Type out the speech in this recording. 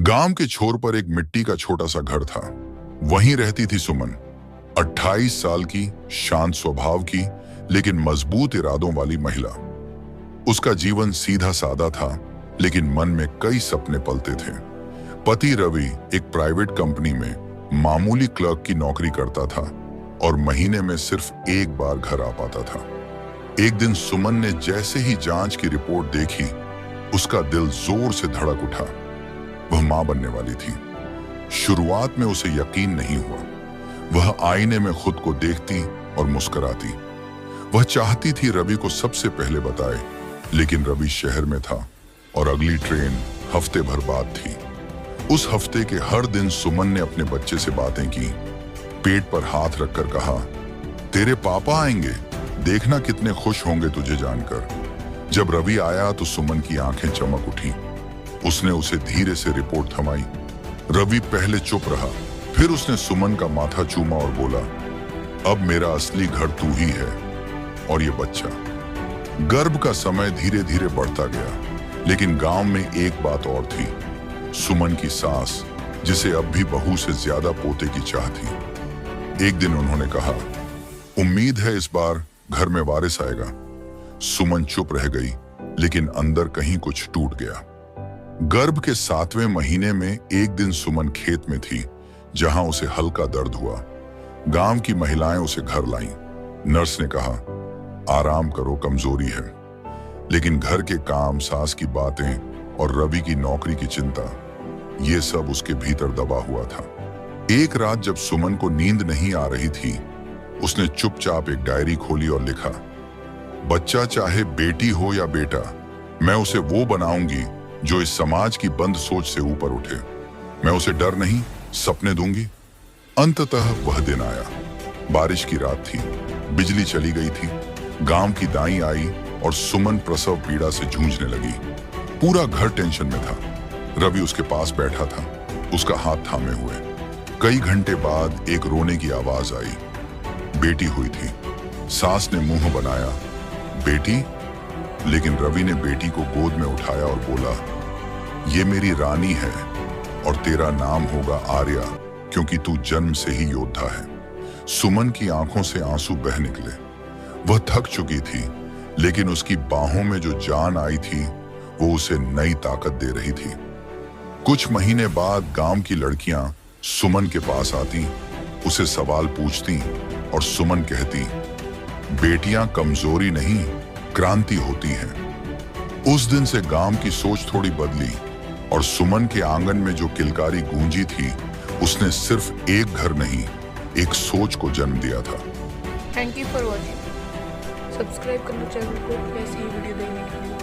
गांव के छोर पर एक मिट्टी का छोटा सा घर था। वहीं रहती थी सुमन, 28 साल की, शांत स्वभाव की, लेकिन मजबूत इरादों वाली महिला। उसका जीवन सीधा सादा था, लेकिन मन में कई सपने पलते थे। पति रवि एक प्राइवेट कंपनी में मामूली क्लर्क की नौकरी करता था और महीने में सिर्फ एक बार घर आ पाता था। एक दिन सुमन ने जैसे ही जांच की रिपोर्ट देखी, उसका दिल जोर से धड़क उठा। वह मां बनने वाली थी। शुरुआत में उसे यकीन नहीं हुआ। वह आईने में खुद को देखती और मुस्कुराती। वह चाहती थी रवि को सबसे पहले बताए, लेकिन रवि शहर में था और अगली ट्रेन हफ्ते भर बाद थी। उस हफ्ते के हर दिन सुमन ने अपने बच्चे से बातें की, पेट पर हाथ रखकर कहा, तेरे पापा आएंगे, देखना कितने खुश होंगे तुझे जानकर। जब रवि आया तो सुमन की आंखें चमक उठी। उसने उसे धीरे से रिपोर्ट थमाई। रवि पहले चुप रहा, फिर उसने सुमन का माथा चूमा और बोला, अब मेरा असली घर तू ही है और ये बच्चा। गर्भ का समय धीरे धीरे बढ़ता गया, लेकिन गांव में एक बात और थी, सुमन की सास, जिसे अब भी बहू से ज्यादा पोते की चाह थी। एक दिन उन्होंने कहा, उम्मीद है इस बार घर में वारिस आएगा। सुमन चुप रह गई, लेकिन अंदर कहीं कुछ टूट गया। गर्भ के 7वें महीने में एक दिन सुमन खेत में थी, जहां उसे हल्का दर्द हुआ। गांव की महिलाएं उसे घर लाईं। नर्स ने कहा, आराम करो, कमजोरी है। लेकिन घर के काम, सास की बातें और रवि की नौकरी की चिंता, ये सब उसके भीतर दबा हुआ था। एक रात जब सुमन को नींद नहीं आ रही थी, उसने चुपचाप एक डायरी खोली और लिखा, बच्चा चाहे बेटी हो या बेटा, मैं उसे वो बनाऊंगी जो इस समाज की बंद सोच से ऊपर उठे। मैं उसे डर नहीं, सपने दूंगी। अंततः वह दिन आया। बारिश की रात थी, बिजली चली गई थी। गांव की दाई आई और सुमन प्रसव पीड़ा से जूझने लगी। पूरा घर टेंशन में था। रवि उसके पास बैठा था, उसका हाथ थामे हुए। कई घंटे बाद एक रोने की आवाज आई। बेटी हुई थी। सास ने मुंह बनाया, बेटी? लेकिन रवि ने बेटी को गोद में उठाया और बोला, ये मेरी रानी है और तेरा नाम होगा आर्या, क्योंकि तू जन्म से ही योद्धा है। सुमन की आंखों से आंसू बह निकले। वह थक चुकी थी, लेकिन उसकी बाहों में जो जान आई थी, वो उसे नई ताकत दे रही थी। कुछ महीने बाद गांव की लड़कियां सुमन के पास आती, उसे सवाल पूछती और सुमन कहती, बेटियां कमजोरी नहीं, क्रांति होती हैं। उस दिन से गांव की सोच थोड़ी बदली और सुमन के आंगन में जो किलकारी गूंजी थी, उसने सिर्फ एक घर नहीं, एक सोच को जन्म दिया था। Thank you for watching. Subscribe करना चैनल को ऐसी ही वीडियो देखने के लिए।